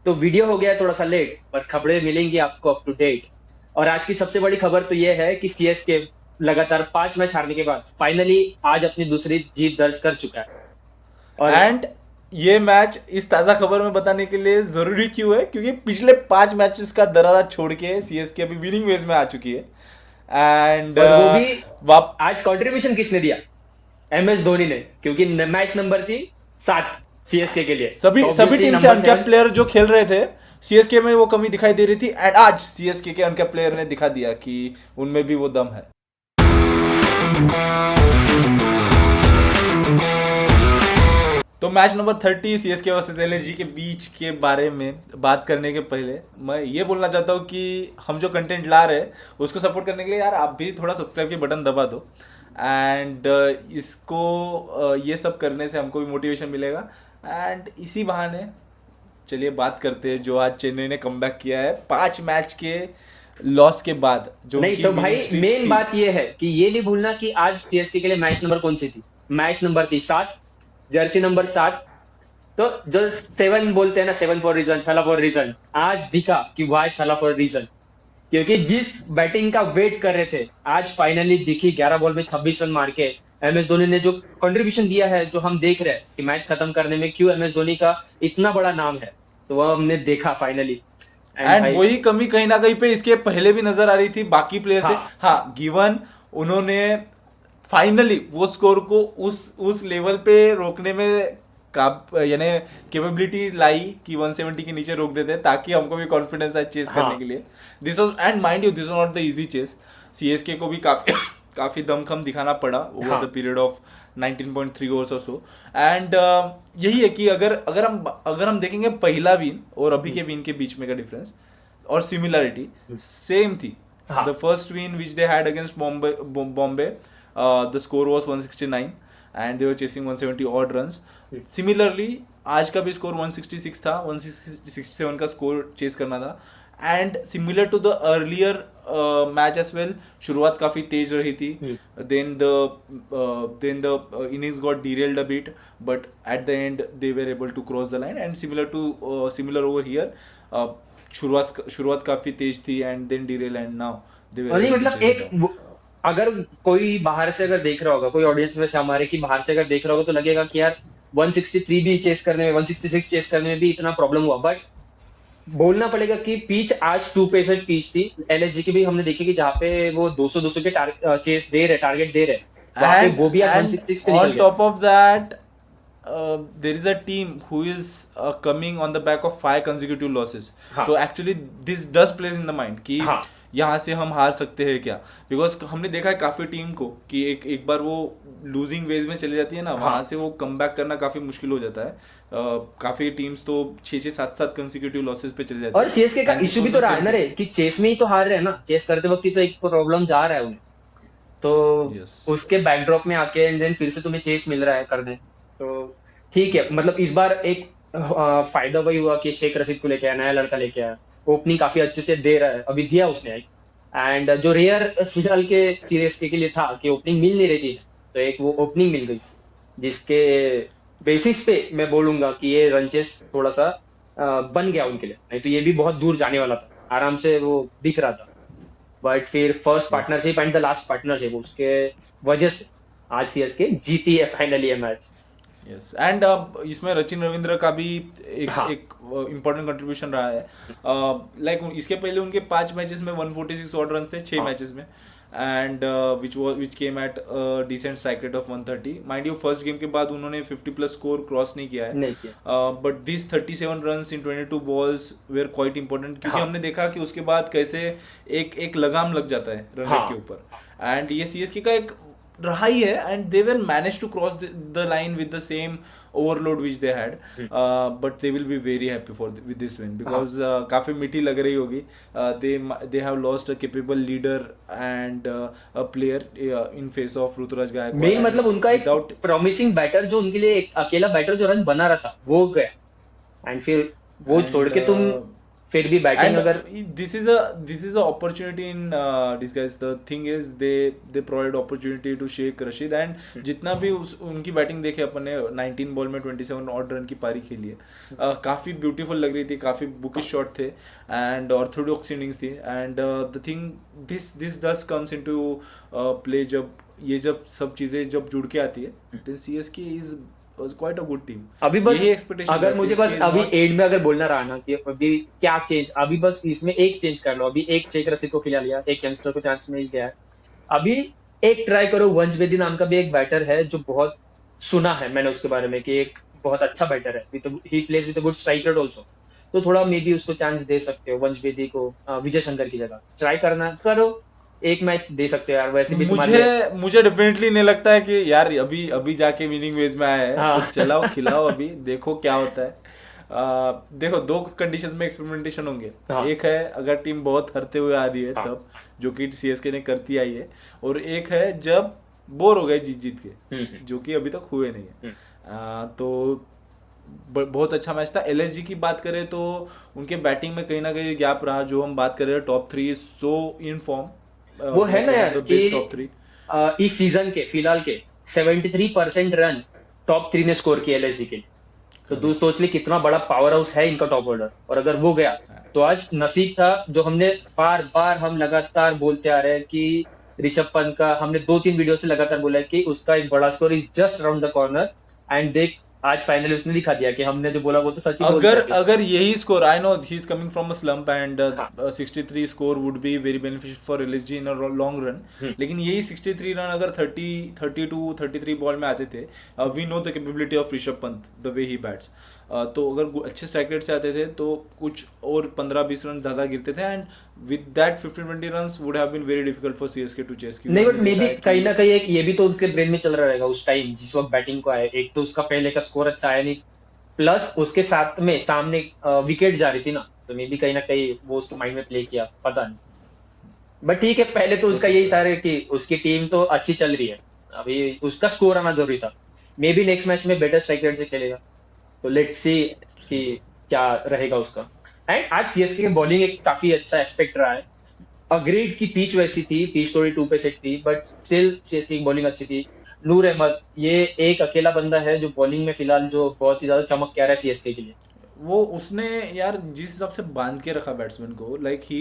तो वीडियो हो गया थोड़ा सा लेट, पर खबरें मिलेंगी आपको अप टू डेट। और आज की सबसे बड़ी खबर तो ये है कि सीएसके लगातार 5 मैच हारने के बाद फाइनली आज अपनी दूसरी जीत दर्ज कर चुका है। और एंड ये मैच इस ताज़ा खबर में बताने के लिए ज़रूरी क्यों है, क्योंकि पिछले 5 मैचेस का दरारा छोड़ के सीएसके अभी विनिंग वेज में आ चुकी है। एंड और वो भी वाप आज कंट्रीब्यूशन किसने दिया? एमएस धोनी ने, क्योंकि मैच नंबर थी 7 सीएसके के लिए। तो सभी सभी ऑब्वियसली टीम से नंबर अनकैप 7। प्लेयर जो खेल रहे थे, सीएसके में वो कमी दिखाई दे रही थी, एंड आज सीएसके के अनकैप प्लेयर ने दिखा दिया कि उनमें भी वो दम है। तो match number 30 CSK versus LSG के बीच के बारे में बात करने के पहले मैं ये बोलना चाहता हूँ कि हम जो कंटेंट ला रहे हैं उसको सपोर्ट करने के लिए यार आप भी थोड़ा सब्सक्राइब के बटन दबा दो। एंड इसको ये सब करने से हमको भी मोटिवेशन मिलेगा। एंड इसी बहाने चलिए बात करते हैं जो आज चेन्नई ने कमबैक किया है 5 मैच के लॉस के बाद, जो नहीं उनकी तो विनिंग भाई, स्ट्रीक मेन थी। बात ये है कि ये नहीं भूलना कि आज सीएसके के लिए मैच नंबर कौन सी थी। मैच नंबर थी 7, जर्सी नंबर 7। तो जो 7 बोलते हैं ना, 7 फॉर रीजन, थला फॉर रीजन, आज दिखा कि वाई थला फॉर रीजन। क्योंकि जिस बैटिंग का वेट कर रहे थे, आज फाइनली दिखी। 11 बॉल में 26 रन मार के एमएस धोनी ने जो कंट्रीब्यूशन दिया है, जो हम देख रहे हैं कि मैच खत्म करने में क्यों एमएस धोनी का इतना बड़ा नाम है, तो वह हमने देखा फाइनली। एंड एंड भाई, वही कमी कहीं ना कहीं पे इसके पहले भी नजर आ रही थी बाकी प्लेयर से। हाँ हाँ, गिवन उन्होंने फाइनली वो स्कोर को उस लेवल पे रोकने में का यानी कैपेबिलिटी लाई कि 170 के नीचे रोक देते ताकि हमको भी कॉन्फिडेंस आए चेस करने के हाँ लिए। This was, and mind you, this was not the easy chess. CSK को भी काफी काफी दमखम दिखाना पड़ा ओवर द हाँ पीरियड ऑफ 19.3 ओवर्स और सो। एंड यही है कि अगर हम देखेंगे पहला विन और अभी के विन के बीच में का डिफरेंस और सिमिलरिटी सेम थी। हाँ the first win which they had against Bombay, the score was 169 and they were chasing 170 odd runs. Similarly, आज का भी स्कोर 166 था, 167 का स्कोर चेस करना था। And similar to the earlier match as well, शुरुआत काफ़ी तेज रही थी। Then the innings got derailed a bit, but at the end they were able to cross the line. And similar over here, uh, शुरुआत काफी तेज थी and then derail and now they were और नहीं एबल टू मतलब chase it down. अगर कोई बाहर से अगर देख रहा होगा, कोई ऑडियंस में से हमारे की बाहर से अगर देख रहा होगा, तो लगेगा कि यार 163 भी चेस करने में, 166 चेस करने में भी इतना प्रॉब्लम हुआ। बट बोलना पड़ेगा कि पिच आज 2 पे पिच थी। एलएसजी की भी हमने देखी कि जहाँ पे वो 200 के चेस दे रहे, टारगेट दे रहे, वहां पे वो भी आज एंड 166 पे निकल ऑन गया। Top of that, there is a team who is coming on the back of 5 consecutive losses. तो हाँ actually this does place in the mind कि हाँ यहाँ से हम हार सकते हैं क्या। बिकॉज हमने देखा है काफ़ी टीम को कि एक बार वो लूजिंग वेज में चली जाती है ना, वहाँ हाँ। से वो कम बैक करना काफ़ी मुश्किल हो जाता है। काफ़ी टीम्स तो 6-6 7-7 कंसिक्यूटिव लॉसेस पे चली जाती और है। सीएसके का एंड दिस इशू भी वाज तो द रहा है सेम ना रे, कि चेस में ही तो हार रहे हैं ना। चेस करते वक्त ही तो एक प्रॉब्लम जा रहा है उन्हें। तो थिंग। यस। उसके बैकड्रॉप में आके एंड देन फिर से तुम्हें चेस मिल रहा है करने। तो ठीक है, यस। मतलब इस बार एक फायदा वही हुआ कि शेख रशीद को लेके आया, नया लड़का लेके आया। ओपनिंग काफी अच्छे से दे रहा है, अभी दिया उसने। एंड जो रेयर फिलहाल के सीएसके के लिए था कि ओपनिंग मिल नहीं रही थी, तो एक वो ओपनिंग मिल गई, जिसके बेसिस पे मैं बोलूंगा कि ये रनचेस थोड़ा सा बन गया उनके लिए। नहीं तो ये भी बहुत दूर जाने वाला था, आराम से वो दिख रहा था। बट फिर first yes. Partnership and the last partnership, उसके वजह से आज सीएसके जीती है फाइनली ये मैच। यस। एंड इसमें रचिन रविंद्र का भी एक हाँ एक इम्पोर्टेंट कंट्रीब्यूशन रहा है। लाइक इसके पहले उनके 5 मैचेस में 146 ऑड रन थे 6 मैचेस में। And which came at decent strike rate of 130। Mind you first game के बाद उन्होंने 50+ स्कोर क्रॉस नहीं किया है। नहीं किया। But this 37 runs in 22 balls were quite important, क्योंकि हाँ हमने देखा कि उसके बाद कैसे एक लगाम लग जाता है रन रेट के हाँ ऊपर। एंड ये सीएसके का एक रहा ही है, and they will manage to cross the line with the same overload which they had. But they will be very happy for with this win, हाँ। बिकॉज काफ़ी मीठी लग रही होगी। They have lost a capable leader and a player in face of Ruturaj Gaikwad, main and मतलब उनका एक without. Promising batter, जो उनके लिए एक अकेला बैटर जो रन बना रहा था, वो गया। एंड फिर वो छोड़ एंड के तुम फिर भी बैटिंग And अगर this is a opportunity in disguise. The thing is they provide opportunity to Shaikh Rasheed, and जितना भी उनकी बैटिंग देखे अपन ने 19 बॉल में 27 ऑड रन की पारी खेली है, काफ़ी ब्यूटीफुल लग रही थी, काफ़ी बुकिश शॉट थे एंड ऑर्थोडॉक्स इनिंग्स थी. And the thing this does comes into play जब सब चीज़ें जब जुड़ के आती है, then CSK is was quite a good team. अभी बस यही expectation अगर था, मुझे CSK बस is अभी not- एंड में अगर बोलना रहा ना कि अभी क्या चेंज, अभी बस इसमें एक चेंज कर लो. अभी एक शेख रशीद को खिला लिया, एक यंगस्टर को चांस मिल गया है. अभी एक ट्राई करो, वंश बेदी नाम का भी एक बैटर है जो बहुत सुना है मैंने उसके बारे में कि एक बहुत अच्छा बैटर है, he plays with a good strike rate also. तो थोड़ा मे बी उसको चांस दे सकते हो वंश बेदी को, विजय शंकर की जगह ट्राई करना करो, एक मैच दे सकते हो यार. वैसे भी तुम्हारे मुझे डेफिनेटली नहीं लगता है कि यार अभी अभी जाके विनिंग वेज में आया है, हाँ. तो चलाओ खिलाओ, अभी देखो क्या होता है. देखो, दो कंडीशंस में एक्सपेरिमेंटेशन होंगे. हाँ. एक है अगर टीम बहुत हारते हुए आ रही है हाँ. तब, जो कि सीएसके ने करती आई है, और एक है जब बोर हो गए जीत जीत के, जो कि अभी तक हुए नहीं है. तो बहुत अच्छा मैच था. एलएसजी की बात करें तो उनके बैटिंग में कहीं ना कहीं गैप रहा. जो हम बात कर रहे हैं टॉप 3 सो इन फॉर्म, वो है ना यार कि बेस्ट टॉप 3 इस सीजन के फिलहाल के 73% रन टॉप 3 ने स्कोर किया एलएसजी के लिए. तो तू सोच ले कितना बड़ा पावर हाउस है इनका टॉप ऑर्डर. और अगर वो गया तो आज नसीब था, जो हमने बार बार हम लगातार बोलते आ रहे हैं कि ऋषभ पंत का, हमने 2-3 वीडियो से लगातार बोला है कि उसका एक बड़ा score is just around the corner. And देख आज फाइनली उसने दिखा दिया कि हमने जो बोला वो तो सच ही बोल रहा है. अगर यही score, I know he is coming from a slump and 63 score would be very beneficial for LSG in a long run. लेकिन यही 63 रन अगर 32 33 बॉल में आते थे, we know the capability of Rishabh Pant, the way he bats. तो अगर अच्छे strike rate से आते थे तो कुछ और 15-20 रन ज्यादा गिरते थे, and with that 15-20 runs would have been very difficult for CSK to chase. नहीं, बट मे बी कहीं ना कहीं एक ये भी तो उसके ब्रेन में चल रहा रहेगा उस टाइम जिस वक्त बैटिंग को आए. एक तो उसका पहले का स्कोर अच्छा आया नहीं, प्लस उसके साथ में सामने विकेट जा रही थी ना, तो मे बी कहीं ना कहीं वो उसके माइंड में प्ले किया, पता नहीं. बट ठीक है, पहले तो उसका यही था कि उसकी टीम तो अच्छी चल रही है, अभी उसका स्कोर आना जरूरी था. मे बी नेक्स्ट मैच में बेटर स्ट्राइक रेट से खेलेगा, तो लेट्स सी कि क्या रहेगा उसका. एंड आज सीएसके की बॉलिंग एक काफी अच्छा एस्पेक्ट रहा है. अग्रीड की पिच वैसी थी, पिच थोड़ी 2 पे सेट थी, बट स्टिल सीएसके की बॉलिंग अच्छी थी. नूर अहमद ये एक अकेला बंदा है जो बॉलिंग में फिलहाल जो बहुत ही ज्यादा चमक के आ रहा है सीएसके के लिए. वो उसने यार जिस हिसाब से बांध के रखा बैट्समैन को, like he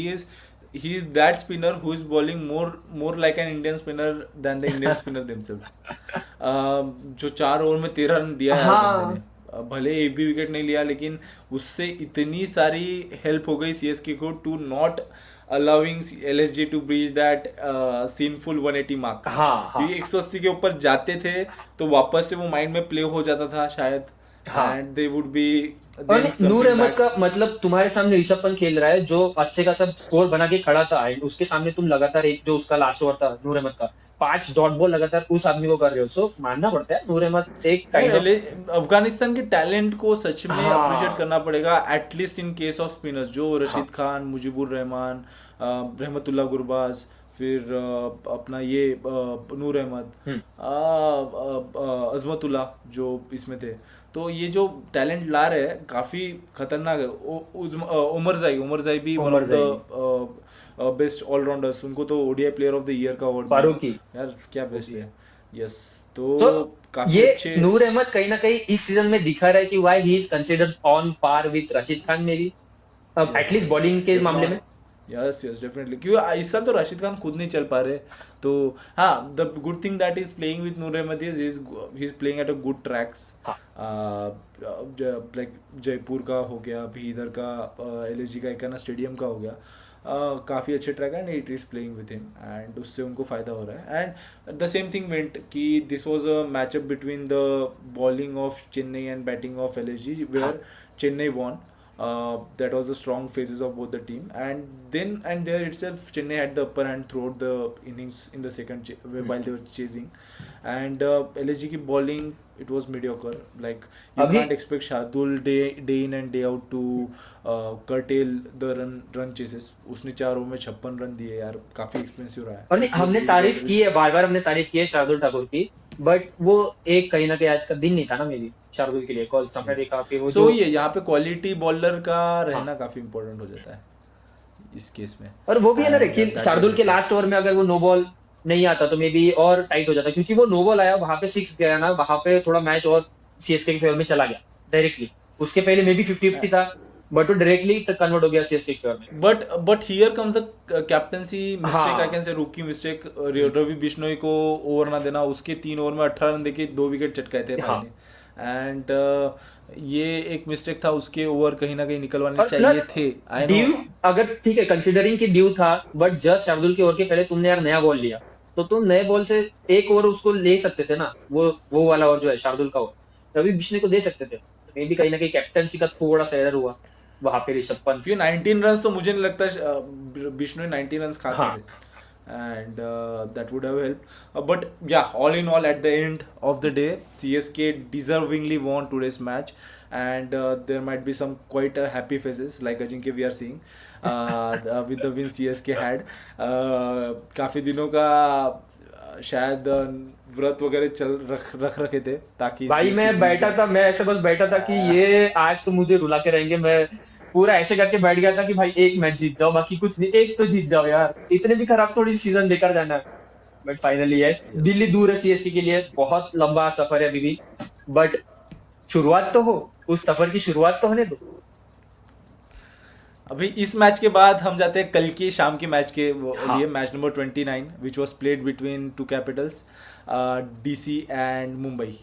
is that spinner who is bowling more like an Indian spinner than the Indian spinner themselves. जो 4 ओवर में 13 रन दिया है बंदे ने. भले एक भी विकेट नहीं लिया, लेकिन उससे इतनी सारी हेल्प हो गई सीएसके को to not allowing LSG to breach that sinful 180 mark. क्योंकि 180 के ऊपर जाते थे तो वापस से वो माइंड में प्ले हो जाता था शायद, एंड दे वुड बी. और नूर अहमद का मतलब तुम्हारे सामने ऋषभ पंत खेल रहा है जो अच्छे का सब स्कोर बना के खड़ा था, एंड उसके सामने तुम लगातार एक जो उसका लास्ट ओवर था नूर अहमद का 5 डॉट बॉल लगातार उस आदमी को कर रहे हो. सो मानना पड़ता है नूर अहमद एक अफगानिस्तान के टैलेंट को सच में अप्रिशिएट करना पड़ेगा, at least in case off spinners जो रशीद खान, मुजीबुर रहमान, रहमतुल्लाह गुरबाज, फिर अपना ये नूर अहमद, अजमतुल्लाह जो इसमें थे. तो ये जो टैलेंट ला रहे हैं काफी खतरनाक है. उमर जाई भी one of the best allrounders. उनको तो ODI player of the year का अवार्ड फारूकी यार, क्या बेस्ट है. यस, तो काफी ये अच्छे. नूर अहमद कहीं ना कहीं इस सीजन में दिखा रहा है कि why he is considered on par with Rashid Khan maybe, at least bowling के मामले में. यस डेफिनेटली, क्योंकि इस साल तो राशिद खान खुद नहीं चल पा रहे. तो हाँ, the good thing that is playing with Noor Ahmad is he is playing at a good tracks. Like Jaipur का हो गया, अभी इधर का एलएसजी का एकना स्टेडियम का हो गया, काफ़ी अच्छे track and it is playing with him, and उससे उनको फ़ायदा हो रहा है. And the same thing went कि this was a matchup between the bowling of Chennai and batting of LSG, where Chennai won. That was the strong phases of both the team, and there itself Chennai had the upper hand throughout the innings in the second while they were chasing, and LSG की bowling it was mediocre. Like you can't expect Shardul day in and day out to curtail the run chases. उसने 4 over में 56 run दिए यार, काफी expensive रहा है. और नहीं, हमने तारीफ की है, बार बार हमने तारीफ की है शार्दुल ठाकुर की, बट वो एक कहीं ना कहीं आज का दिन नहीं था ना मेरी. शार्दुल के लिए, cause हमने देखा कि वो सो जो ये यहाँ पे क्वालिटी बॉलर का रहना काफी इंपॉर्टेंट हो जाता है इस केस में. और वो भी है ना रे एंड कि दैट वाज शार्दुल के आल्सो. लास्ट ओवर में अगर वो नो बॉल नहीं आता तो मे बी और टाइट हो जाता, क्योंकि वो नो बॉल आया वहां पे 6 गया ना, वहां पे थोड़ा मैच और सीएसके के फेवर में चला गया डायरेक्टली. उसके पहले मे बी 50-50 था, बट वो डायरेक्टली कन्वर्ट हो गया सीएसके के फेवर में. But here comes the captaincy mistake, I हाँ कैन से रूकी मिस्टेक. रवि बिश्नोई को ओवर ना देना, उसके 3 ओवर में 18 रन देके 2 विकेट चटकाए थे भाई हाँ. ने. एंड ये एक मिस्टेक था, उसके ओवर कहीं ना कहीं निकलवाने और चाहिए प्लस थे. I know. ड्यू, अगर ठीक है कंसिडरिंग कि ड्यू था, बट जस्ट शार्दुल के ओवर के पहले तुमने यार नया बॉल लिया, तो तुम नए बॉल से एक ओवर उसको ले सकते थे ना, वो वाला ओवर जो है शार्दुल का ओवर रवि बिश्नोई को दे सकते थे. तो मे बी कहीं ना कहीं कैप्टनसी का थोड़ा सा एरर हुआ वहां पे ऋषभ पंत ये से. 19 रन तो मुझे नहीं लगता बिश्नोई 19 रन खाते हाँ थे. And that would have helped. But yeah, all in all, at the end of the day, CSK deservingly won today's match, and there might be some quite happy faces like Ajinkya we are seeing with the win CSK had. काफी दिनों का शायद व्रत वगैरह रख रखे थे ताकि भाई CSK मैं जीत बैठा जाए. था, मैं ऐसे बस बैठा था कि ये आज तो मुझे रुला के रहेंगे. मैं पूरा ऐसे करके बैठ गया था कि भाई एक मैच जीत जाओ, बाकी कुछ नहीं, एक तो जीत जाओ यार, इतने भी खराब थोड़ी सीजन बेकार जाना है. बट फाइनली यस, दिल्ली दूर है सीएसके के लिए, बहुत लंबा सफर है अभी भी, बट शुरुआत तो हो, उस सफर की शुरुआत तो होने दो. अभी इस मैच के बाद हम जाते हैं कल के शाम के मैच के हाँ लिए. Match number 29 which was played between two capitals, DC and Mumbai.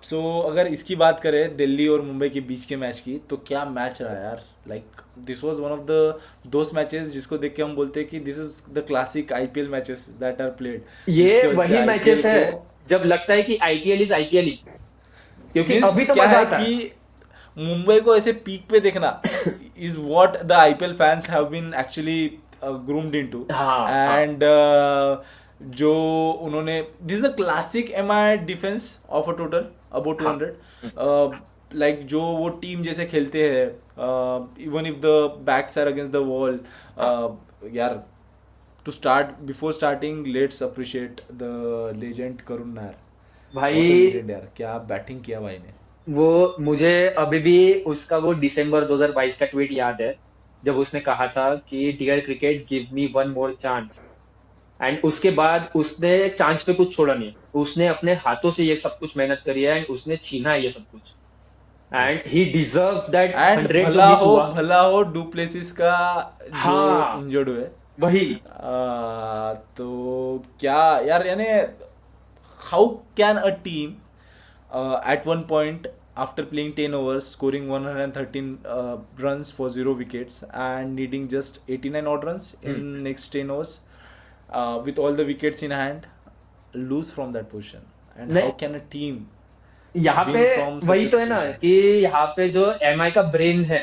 So अगर इसकी बात करें दिल्ली और मुंबई के बीच के मैच की, तो क्या मैच रहा यार. Like this was one of the most matches जिसको देख के हम बोलते हैं कि this is the classic IPL matches that are played. ये वही मैचेस है जब लगता है कि आईपीएल इज आईपीएल ही, क्योंकि अभी तो क्या मजा है आता है. कि मुंबई को ऐसे पीक पे देखना is what the IPL fans have been actually groomed into. हाँ हाँ एंड जो उन्होंने, this is a classic MI defence of a total about हाँ 200. लाइक जो वो टीम जैसे खेलते हैं, even if the backs are against the wall. हाँ. यार to start, before starting let's appreciate the legend Karun Nair. भाई व्हाट अ लेजेंड यार, क्या बैटिंग किया भाई ने. वो मुझे अभी भी उसका वो दिसंबर 2022 का ट्वीट याद है, जब उसने कहा था कि dear cricket give me one more chance. And उसके बाद उसने चांस पे कुछ छोड़ा नहीं, उसने अपने हाथों से ये सब कुछ मेहनत करी है, एंड उसने छीना है ये सब कुछ, and he deserve that and 100 जो मिस हुआ. भला हो डुप्लेसिस का जो हाँ इंजर्ड हुए. वही. तो क्या यार, यानी how can a team at one point after playing 10 overs scoring 113 runs for 0 wickets and needing just 89 odd runs in next 10 overs with all the wickets in hand lose from that position. And how नहीं, can a team यहाँ win पे from such वही a तो है ना situation? कि यहाँ पे जो एमआई का ब्रेन है,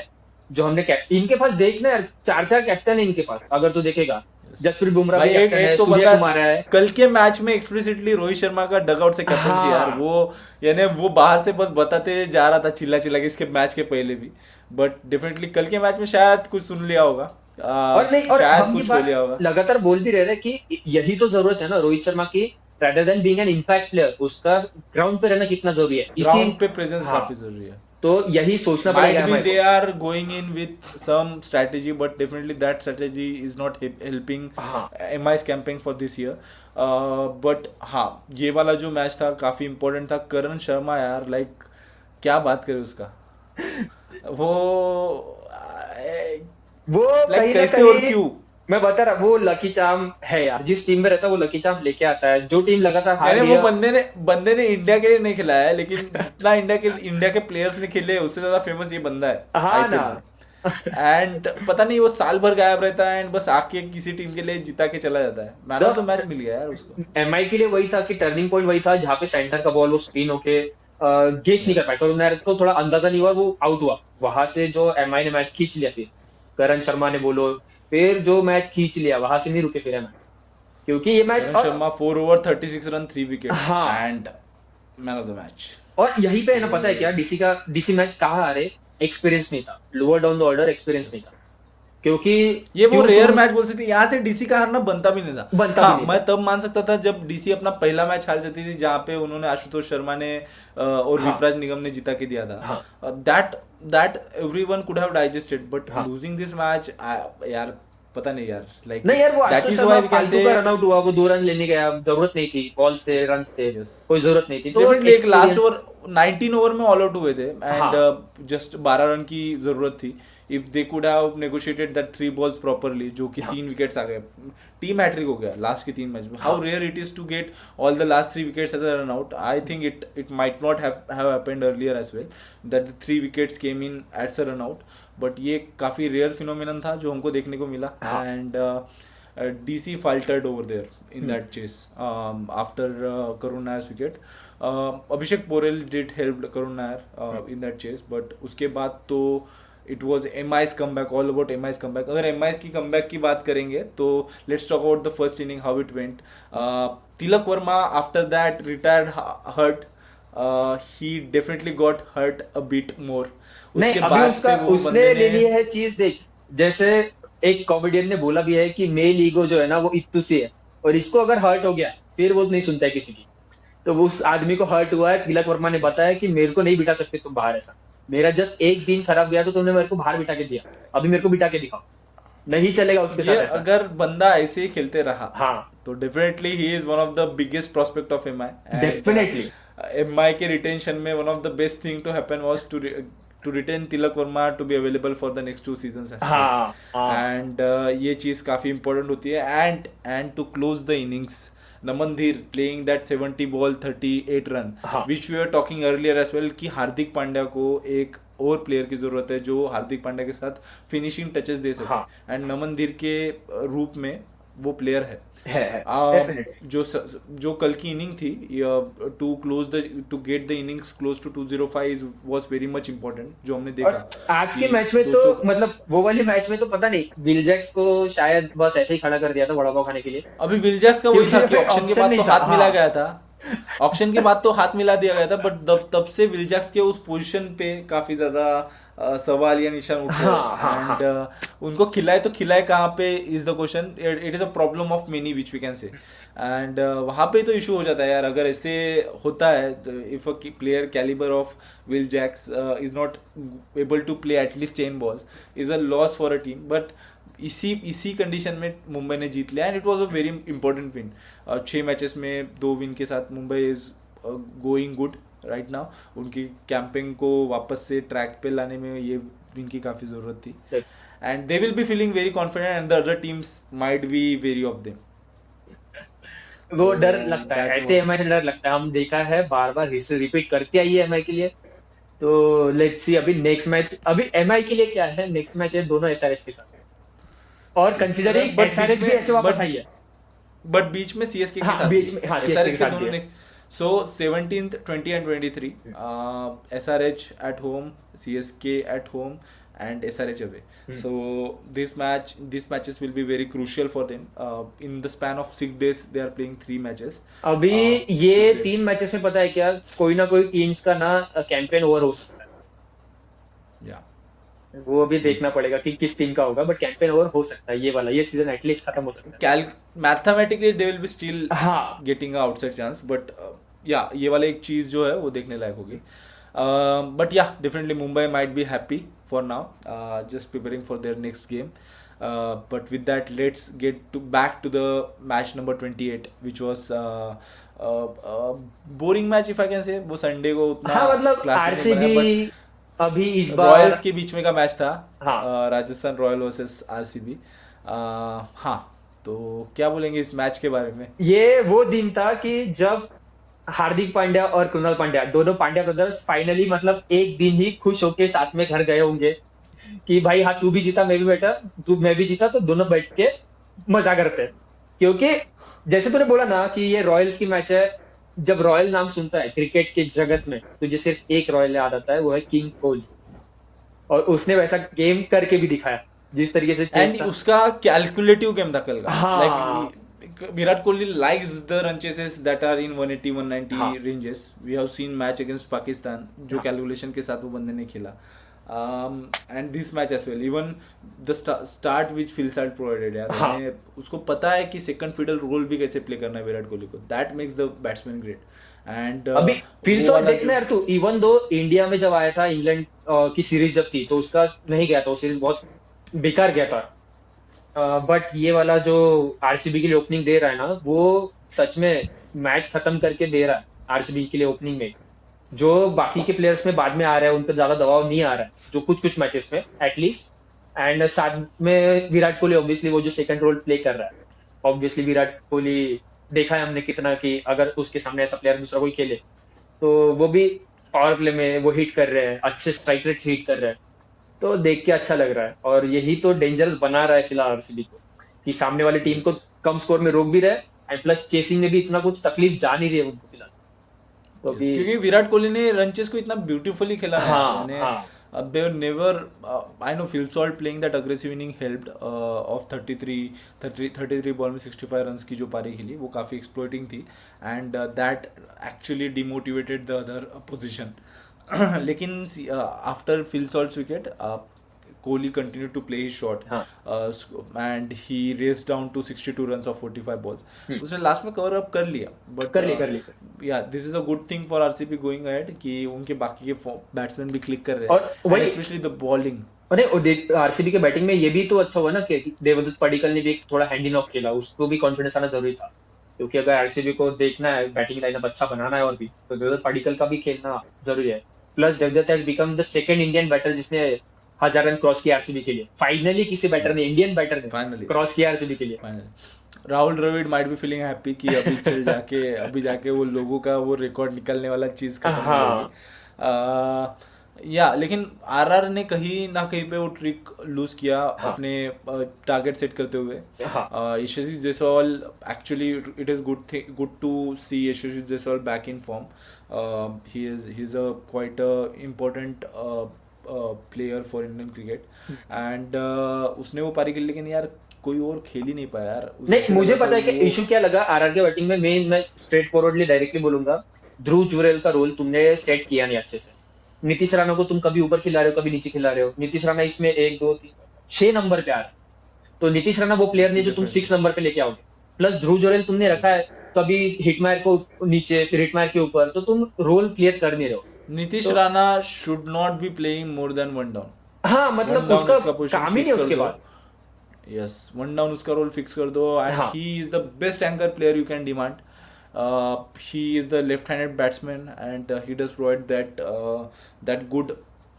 जो हमने इनके पास देखना यार, 4 कैप्टन है इनके पास, अगर तू देखेगा. जसप्रीत बुमराह भाई भी एक कैप्टन है, एक तो सूर्य बंदा कुमार है. कल के मैच में एक्सप्लिसिटली रोहित शर्मा का डगआउट से कैप्टनसी यार, हाँ वो यानी वो बाहर से बस बताते जा रहा था चिल्ला चिल्ला के, इसके मैच के पहले भी. बट डेफिनेटली कल के मैच में शायद कुछ सुन लिया होगा, और नहीं, और शायद हम ये कुछ हो लिया बात होगा. लगातार बोल भी रहे थे कि यही तो जरूरत है ना रोहित शर्मा की, rather than being an impact player, उसका ग्राउंड पे रहना कितना जरूरी है. ग्राउंड पे प्रेजेंस हाँ, काफी जरूरी है. तो यही सोचना Might पड़ेगा be हमारे they को. are going in with some strategy, but definitely that strategy is not helping हाँ MI's campaign for this year. But हाँ, ये वाला जो मैच था काफी इम्पोर्टेंट था. करण शर्मा यार, लाइक क्या बात करें उसका. वो वो लाइक कहीं ना कैसे और कहीं क्यों. मैं बता रहा, वो लकी चार्म है यार, जिस टीम में रहता है वो लकी चार्म लेके आता है. जो टीम लगातार हार यानी रही वो है, बंदे ने इंडिया के लिए नहीं खिलाया है, लेकिन जितना इंडिया के प्लेयर्स ने खेले उससे ज्यादा फेमस ये बंदा है हाँ आईपीएल ना. में. एंड पता नहीं वो साल भर गायब रहता है, एंड बस आके किसी टीम के लिए जिता के चला जाता है. मैन ऑफ द मैच मिल गया यार उसको. एमआई के लिए वही था कि टर्निंग पॉइंट वही था जहाँ पे सेंटर का बॉल वो स्पिन होके गेस नहीं कर पाया, करुण नायर को थोड़ा अंदाजा नहीं हुआ, वो आउट हुआ. वहां से जो एमआई ने मैच खींच लिया, फिर करण शर्मा ने बोलो, फिर जो मैच खींच लिया वहां से नहीं रुके फिर एमआई, क्योंकि ये मैच. करण शर्मा 4 ओवर 36 रन 3 विकेट हाँ, and man of the match. और यहीं पे है ना, पता है क्या, डीसी मैच कहाँ आ रहे, एक्सपीरियंस नहीं था, lower down the order experience नहीं था. क्योंकि ये वो क्यों रेयर तुम मैच बोल सकते, यहाँ से डीसी का हारना बनता भी नहीं था। बनता भी हाँ, नहीं मैं था। तब मान सकता था जब डीसी अपना पहला मैच हार जाती थी, जहाँ पे उन्होंने आशुतोष शर्मा ने और हाँ विपराज निगम ने जीता के दिया था। हाँ that that everyone could have digested, but हाँ। लूजिंग दिस मैच, यार पता नहीं यार, लाइक नहीं यार, वो that Ashutosh is Sharma why we can फालतू से। का रन आउट हुआ, वो 2 रन लेने गया, जरूरत नहीं थी, बॉल्स थे, रन थे, यस, कोई जरूरत नहीं थी, तो डेफिनेटली एक लास्ट एक्सपीरियंस। ओवर 19 ओवर में ऑल आउट हुए थे, एंड हाँ जस्ट 12 रन की जरूरत थी। If they could have negotiated that 3 balls properly, जो कि हाँ 3 विकेट्स आ गए, टीम हैट्रिक हो गया लास्ट के 3 मैच में। हाउ हाँ rare it is to get all the last 3 wickets as a run out. I think it might not have happened earlier as well, that the 3 wickets came in eights a run out, but ये काफी rare phenomenon था जो हमको देखने को मिला। हाँ। And DC faltered over there in hmm, that chase after Karun Nair's wicket. Abhishek Porel did help Karun Nair hmm. in that chase, but उसके बाद तो it was MI's comeback, all about MI's comeback. अगर MI's की comeback की बात करेंगे तो let's talk about the first inning, how it went. Tilak Verma after that retired hurt. He definitely got hurt a bit more. नहीं, उसके अभी बाद उसका से वो उसने बंदे ले ने, ली है चीज, देख। जैसे एक कॉमेडियन ने बोला भी है कि मेल ईगो जो है ना वो इत्तू सी है, और इसको अगर हर्ट हो गया फिर वो नहीं सुनता है किसी की। तो वो उस आदमी को हर्ट हुआ है, तिलक वर्मा ने बताया कि मेरे को नहीं बिठा सकते तुम बाहर, ऐसा मेरा जस्ट एक दिन खराब गया तो तुमने मेरे को बाहर बिठा के दिया, अभी मेरे को बिठा के दिखाओ। नहीं चलेगा उसके ये साथ ऐसा। अगर बंदा ऐसे ही खेलते रहा हाँ तो definitely he is one of the biggest prospect of MI, and definitely. MI के रिटेंशन में one of the best thing to happen was to retain Tilak Varma to be available for the next 2 seasons as well. हाँ हाँ and ये चीज काफी important होती है। And to close the innings, Naman Dhir playing that 70 ball 38 run, हाँ which we are talking earlier as well, कि हार्दिक पांड्या को एक और प्लेयर की जरूरत है जो हार्दिक पांड्या के साथ फिनिशिंग टचेस दे सके, हाँ। एंड नमन धीर के रूप में वो प्लेयर है। है आ, डेफिनेटली। जो कल की इनिंग थी, to get the innings close to 205 was very much important, जो हमने और देखा आज के कि मैच में तो 200 मतलब वो वाले मैच में तो पता नहीं, विल जैक्स को शायद बस ऐसे ही खड़ा कर दिया था वड़ा पाव खाने के लिए, अभी विलजैक्स का वही था क्योंकि कि ऑक्शन के ऑप्शन बाद नहीं तो था। हाथ मिला हाँ गया था, ऑक्शन के बाद तो हाथ मिला दिया गया था, बट तब से विलजैक्स के उस पोजीशन पे काफी ज्यादा सवाल या निशान उठ रहे हाँ हाँ हैं, हाँ एंड उनको खिलाए तो खिलाए कहाँ पे is the question. It is a problem of many which we can say, and वहाँ पे तो इशू हो जाता है यार, अगर ऐसे होता है, if a player calibre of Will Jacks is not able to play at least 10 balls, is a loss for a team. But इसी कंडीशन में मुंबई ने जीत लिया, and it was a very important win. 6 matches में 2 विन के साथ Mumbai is going good right now. उनकी camping को वापस से ट्रैक पे लाने में ये विन की काफ़ी ज़रूरत थी, and they will be feeling very confident, and the other teams might be very of them. वो तो डर लगता है, दैट ऐसे वाज, एमआई से डर लगता है, हम देखा है बार बार हिस्ट्री रिपीट करती आई है एमआई के लिए। तो लेट्स सी अभी नेक्स्ट मैच, अभी एमआई के लिए क्या है, नेक्स्ट मैच है दोनों एसआरएच के साथ, और कंसीडरिंग बट बीच एसआरएच भी ऐसे में वापस आई है। बीच में सीएसके के हाँ साथ भी बीच में, हाँ है, सीएसके के एसआरएच के साथ भी दोनों है। ने। सो 17th 20 and 23, SRH at home, CSK at home, and SRH away. So this matches will be very crucial for them. In the span of 6 days, they are playing 3 matches. अभी So ये they, 3 matches में पता है क्या, कोई ना कोई teams का ना कैंपेन ओवर हो सकता yeah, है, वो अभी बोल देखना सकते पड़ेगा कि किस टीम का होगा, बट कैंपेन ओवर हो सकता है, ये वाला ये सीजन एटलीस्ट खत्म हो सकता हैं। Mathematically they will be still है। हाँ getting a outside chance, but yeah, ये वाला एक चीज जो है वो देखने लायक होगी। But yeah, definitely Mumbai might be happy for now, just preparing for their next game. But with that, let's get back to the match number 28, which was boring match if I can say. वो Sunday को उतना हाँ, मतलब classic नहीं बनाया, RCB अभी इस बार Royals के बीच में का मैच था, हाँ राजस्थान रॉयल वर्सेस आरसीबी। हाँ, तो क्या बोलेंगे इस मैच के बारे में? ये वो दिन था कि जब हार्दिक पांड्या और कृणाल पांड्या, दोनों पांड्या ब्रदर्स फाइनली मतलब एक दिन ही खुश होके साथ में घर गए होंगे कि भाई हाँ तू भी जीता मैं भी बैठा, मैं भी जीता, तो दोनों बैठ के मजा करते हैं। क्योंकि जैसे तूने बोला ना कि ये रॉयल्स की मैच है, जब रॉयल नाम सुनता है क्रिकेट के जगत में तुझे सिर्फ एक रॉयल याद आता है, वो है किंग कोहली, और उसने वैसा गेम करके भी दिखाया जिस तरीके से चेस एंड था। उसका कैलकुलेटिव गेम था कल का, हाँ like Virat Kohli likes the run chases that are in 180 190 हाँ ranges. We have seen match against Pakistan जो हाँ कैलकुलेशन के साथ वो बंदे ने खेला। And this match as well, even the start which Phil Salt provided यार, हाँ उन्हें उसको पता है कि सेकंड फिडल रोल भी कैसे प्ले करना है विराट कोहली को, that makes the batsman great. And अभी वो फिलसॉल्ट वाला देखना जो यार तू, इवन दो इंडिया में जब आया था इंग्लैंड की सीरीज जब थी तो उसका नहीं गया था, वो सीरीज बहुत बेकार गया था. बट ये वाला जो आरसीबी के लिए ओपनिंग दे रहा है ना, वो सच में मैच खत्म करके दे रहा है आरसीबी के लिए ओपनिंग में. जो बाकी के प्लेयर्स में बाद में आ रहा है उन पर ज्यादा दबाव नहीं आ रहा है, जो कुछ कुछ मैचेस में एटलीस्ट. एंड साथ में विराट कोहली ऑब्वियसली वो जो सेकंड रोल प्ले कर रहा है. ऑब्वियसली विराट कोहली देखा है हमने कितना, कि अगर उसके सामने ऐसा प्लेयर दूसरा कोई खेले तो वो भी पावर प्ले में वो हिट कर रहे हैं, अच्छे स्ट्राइक रेट से हिट कर रहे हैं. तो देख के अच्छा लग रहा है, और यही तो डेंजरस बना रहा है फिलहाल आरसीबी को, कि सामने वाली टीम को यस कम स्कोर में रोक भी रहा है, एंड प्लस चेसिंग में भी इतना कुछ तकलीफ जा नहीं रही है उनको फिलहाल. तो यस, अभी क्योंकि विराट कोहली ने रनचेस को इतना ब्यूटीफुली खेला ना यार, हाँ यानी हाँ they never, I know Phil Salt playing that aggressive inning helped of 33 ball में 65 रन्स की जो पारी खेली वो काफ़ी एक्सप्लोइटिंग थी, and that actually demotivated the other position. लेकिन after Phil Salt's wicket Kohli continued to play his shot, हाँ. and he raced down to 62 runs of 45 balls. हम्म, उसने लास्ट में कवर अप कर लिया, बट कर ली. या this is a good thing for RCB going ahead कि उनके बाकी के बैट्समैन भी क्लिक कर रहे हैं, और एंड वही, स्पेशली द बॉलिंग. अरे आरसीबी के बैटिंग में ये भी तो अच्छा हुआ ना कि देवदत्त पडिक्कल ने भी एक थोड़ा हैंडी नॉक खेला, उसको भी कॉन्फिडेंस आना जरूरी था. क्योंकि अगर आरसीबी को देखना है बैटिंग लाइनअप अच्छा बनाना है और भी, तो देवदत्त पडिक्कल का भी खेलना जरूरी है. Plus Devdutt has become the second Indian batter जिसने 1000 रन क्रॉस किया आरसीबी के लिए. फाइनली किसी बैटर ने, यस, इंडियन बैटर ने फाइनली क्रॉस किया आरसीबी के लिए. Finally Rahul Dravid might be feeling happy कि अभी चल जाके अभी जाके वो लोगों का वो रिकॉर्ड निकलने वाला चीज़ खत्म हो हाँ जाएगी. या लेकिन आरआर ने कहीं ना कहीं पे वो ट्रिक लूज किया हाँ अपने टारगेट सेट करते हुए. हाँ Yashasvi Jaiswal, actually it is good to see Yashasvi Jaiswal back in form. He is a quite important player for Indian cricket, and उसने वो पारी खेली, लेकिन यार कोई और खेल ही नहीं पाया यार. नहीं, ऐसा मुझे लगा था पता है कि वो. इशू क्या लगा आरआर के बैटिंग में. मैं स्ट्रेट फॉरवर्डली डायरेक्टली बोलूंगा, ध्रुव जुरेल का रोल तुमने सेट किया नहीं अच्छे से. नीतीश राणा को तुम कभी ऊपर खिला रहे हो, कभी नीचे खिला रहे हो. नीतीश राणा इसमें 1 2 3 6 नंबर पे आ रहा है, तो नीतीश राणा वो प्लेयर नहीं जो तुम डेफिनेटली 6 नंबर पे लेके आओगे. प्लस ध्रुव जुरेल तुमने रखा यस. है, कभी हिटमायर को नीचे फिर हिटमायर के ऊपर, तो तुम रोल क्लियर कर नहीं रहे हो. नीतीश तो Rana should not be playing more than one down. हाँ, वन मतलब डाउन उसका उसका पोजीशन काम ही फिक्स नहीं कर उसके दो. बाद. यस, वन डाउन उसका रोल फिक्स कर दो, एंड हाँ he is the best anchor player you can demand. He is the left-handed batsman, and he does provide that good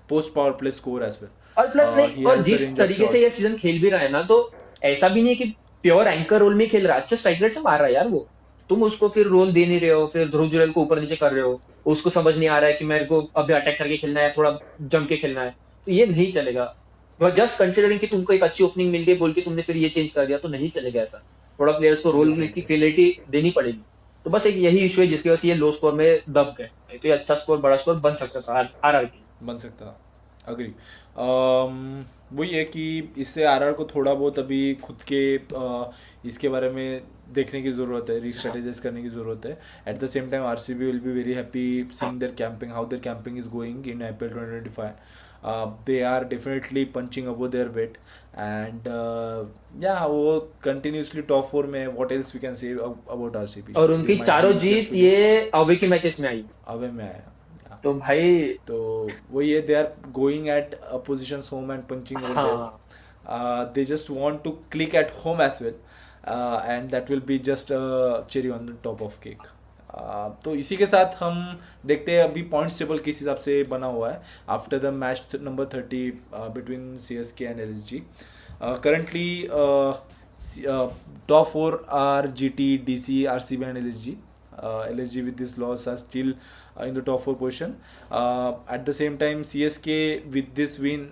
post-power play score as well. और plus नहीं, He और has the जिस range of तरीके से ये shots. Season खेल भी रहा है ना, तो ऐसा भी नहीं है कि प्योर एंकर रोल में खेल रहा है. अच्छा स्ट्राइक रेट से मार रहा है यार वो. तुम उसको फिर रोल दे नहीं रहे हो, फिर ध्रुव जुरेल को ऊपर नीचे कर रहे हो. उसको समझ नहीं आ रहा है कि मेरे को अभी अटैक करके खेलना है, थोड़ा जम के खेलना है. तो ये नहीं चलेगा. जस्ट कंसिडरिंग कि तुमको एक अच्छी ओपनिंग मिल गई बोल के तुमने फिर ये चेंज कर दिया, तो नहीं चलेगा ऐसा. थोड़ा प्लेयर्स को रोल की Definitely. क्लियरिटी देनी पड़ेगी. तो बस एक यही इशू है जिसकी वजह से ये लो स्कोर में दब गए. नहीं तो ये अच्छा स्कोर, बड़ा स्कोर बन सकता था आरआर के. बन सकता. अग्री. वही है कि इससे आरआर को थोड़ा बहुत अभी खुद के इसके बारे में देखने की ज़रूरत है, रीस्ट्रेटेजाइज करने की ज़रूरत है. At the same time RCB will be very happy seeing their camping, how their camping is going in IPL 2025. They are definitely punching above their weight, and yeah, वो continuously top 4 में. What else we can say about RCB? और They उनकी might चारों be just Jeet below. ये away के matches में आई. Away में आया. Yeah. तो भाई तो वही है, they are going at opposition's home and punching over there. हाँ, They just want to click at home as well, and that will be just a cherry on the top of cake. तो इसी के साथ हम देखते हैं अभी points table किस हिसाब से बना हुआ है after the match number 30 between CSK and LSG. Currently top 4 are GT, DC, RCB and LSG. LSG with this loss are still in the top 4 position. At the same time, CSK with this win,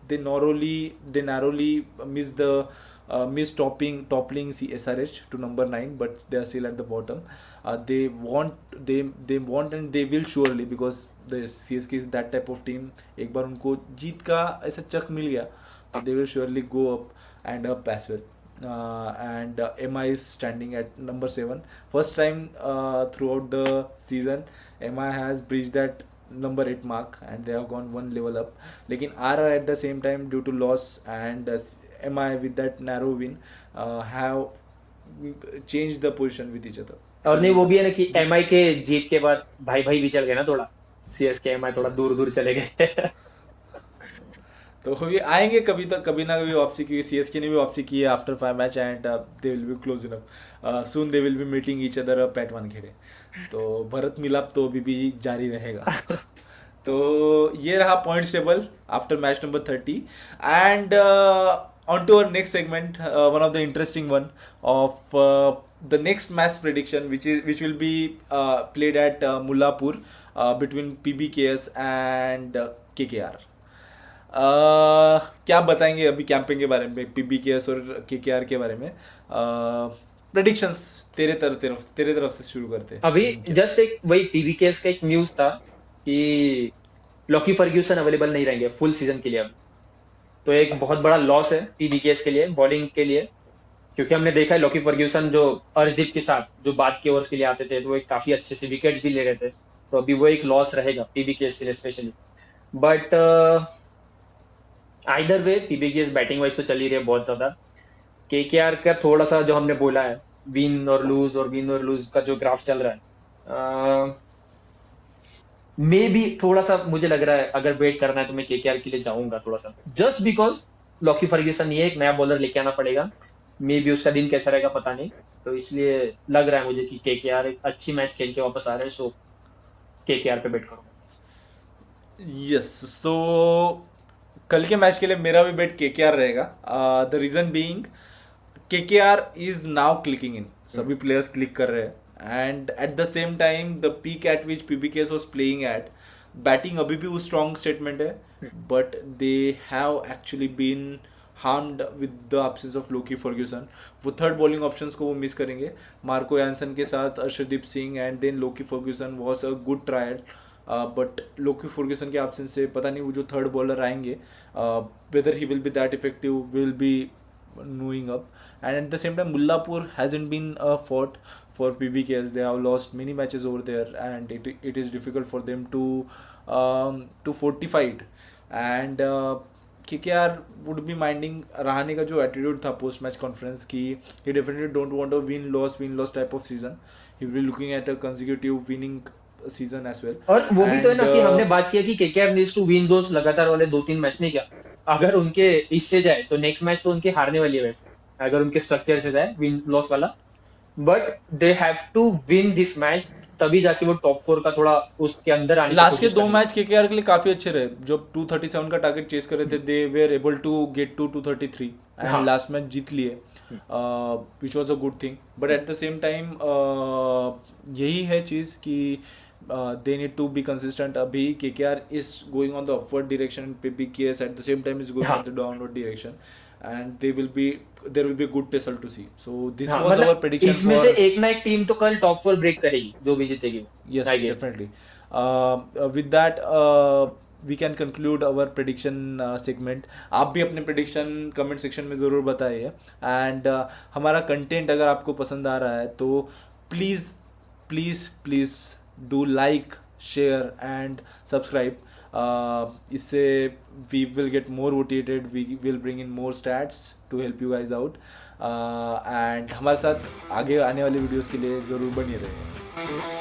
they narrowly miss the toppling SRH to number 9, but they are still at the bottom. They want and they will surely, because the CSK is that type of team. एक बार उनको जीत का ऐसा चक मिल गया तो they will surely go up and up as well. And MI is standing at number 7. First time throughout the season, MI has breached that number 8 mark and they have gone one level up. लेकिन RR at the same time due to loss and MI with that narrow win have changed the position with each other. और So नहीं वो भी है ना कि this MI के जीत के बाद भाई भाई भी चल गए ना थोड़ा, सीएसके एमआई थोड़ा दूर दूर चले गए। तो ये आएंगे कभी तो कभी ना कभी वापसी, क्योंकि सीएसके ने भी वापसी की है after 5 match and they will be close enough soon, they will B meeting each other at Wankhede. तो भरत मिलाप तो अभी भी जारी रहेगा। तो ये रहा points table after match number 30 and on to our next segment, one of the interesting one of the next match prediction, which will be played at Mullapur between PBKS and KKR. क्या बताएंगे अभी camping के बारे में, PBKS और KKR के बारे में? प्रेडिक्शंस तेरे तरफ से शुरू करते हैं। अभी जस्ट एक वही पीबीकेएस का एक न्यूज था कि लॉकी फर्ग्यूसन अवेलेबल नहीं रहेंगे फुल सीजन के लिए अब। तो एक बहुत बड़ा लॉस है पीबीकेएस के लिए, बॉलिंग के लिए, क्योंकि हमने देखा है लॉकी फर्ग्यूसन जो अर्शदीप के साथ जो बाद के ओवर्स के लिए आते थे तो वो एक काफी अच्छे से विकेट्स भी ले रहे थे। तो अभी वो एक लॉस रहेगा पीबीकेएस के लिए specially. But either way PBKS batting wise तो चल ही रही है बहुत ज्यादा। केकेआर का थोड़ा सा जो हमने बोला है विन और लूज का जो ग्राफ चल रहा है, मे भी थोड़ा सा मुझे लग रहा है अगर वेट करना है तो मैं केकेआर के लिए जाऊंगा थोड़ा सा, जस्ट बिकॉज लॉकी फर्ग्यूसन ये एक नया बॉलर लेके आना पड़ेगा, मे भी उसका दिन कैसा रहेगा पता नहीं। तो इसलिए लग रहा है मुझे कि केकेआर एक अच्छी मैच खेल के वापस आ रहे हैं, सो केकेआर पे बेट करूंगा। यस, तो कल के मैच के लिए मेरा भी बेट केकेआर रहेगा। The reason being KKR is now clicking in, सभी प्लेयर्स क्लिक कर रहे हैं and at the same time the peak at which PBKS was playing at, batting अभी भी वो स्ट्रॉन्ग स्टेटमेंट है but they have actually been harmed with the absence of Lockie Ferguson. वो third bowling options को वो miss करेंगे, Marco Jansen के साथ Arshdeep Singh and then Lockie Ferguson was a good trial, but Lockie Ferguson के absence से पता नहीं वो जो थर्ड बॉलर आएंगे whether he will be that effective, will be moving up. And at the same time Mullapur hasn't been a fort for PBKS. They have lost many matches over there and it is difficult for them to fortify it. And KKR would be minding Rahane का जो attitude था post match conference की, he definitely don't want a win loss type of season. He will be looking at a consecutive winning season as well. और वो भी तो है ना कि हमने बात किया कि केकेआर नीड्स टू विन दोस लगातार वाले 2-3 मैच, नहीं क्या अगर उनके इससे जाए तो नेक्स्ट मैच तो उनके हारने वाली है वैसे, अगर उनके स्ट्रक्चर से जाए विन लॉस वाला, but they have to win this match तभी जाके वो टॉप 4 का थोड़ा उसके अंदर आने की लास्ट के कोशिश दो करेंगे। मैच केकेआर के लिए काफी अच्छे रहे, जो 237 का टारगेट चेस कर रहे थे they were able to get to 233 and last match जीत लिए, which was a good thing. But at the same time यही है चीज कि they need to be consistent. अभी KKR is going on the upward direction, PBKS at the same time is going on the downward direction and there will be a good tussle to see. So this was our prediction इसमें for से एक ना एक team तो कल top 4 break करेगी जो भी जीतेगी। yes definitely. With that we can conclude our prediction segment. आप भी अपने prediction comment section में ज़रूर बताइए and हमारा content अगर आपको पसंद आ रहा है तो please do like, share and subscribe. इससे we will get more motivated, we will bring in more stats to help you guys out and हमारे साथ आगे आने वाले वीडियोस के लिए ज़रूर बने रहिए।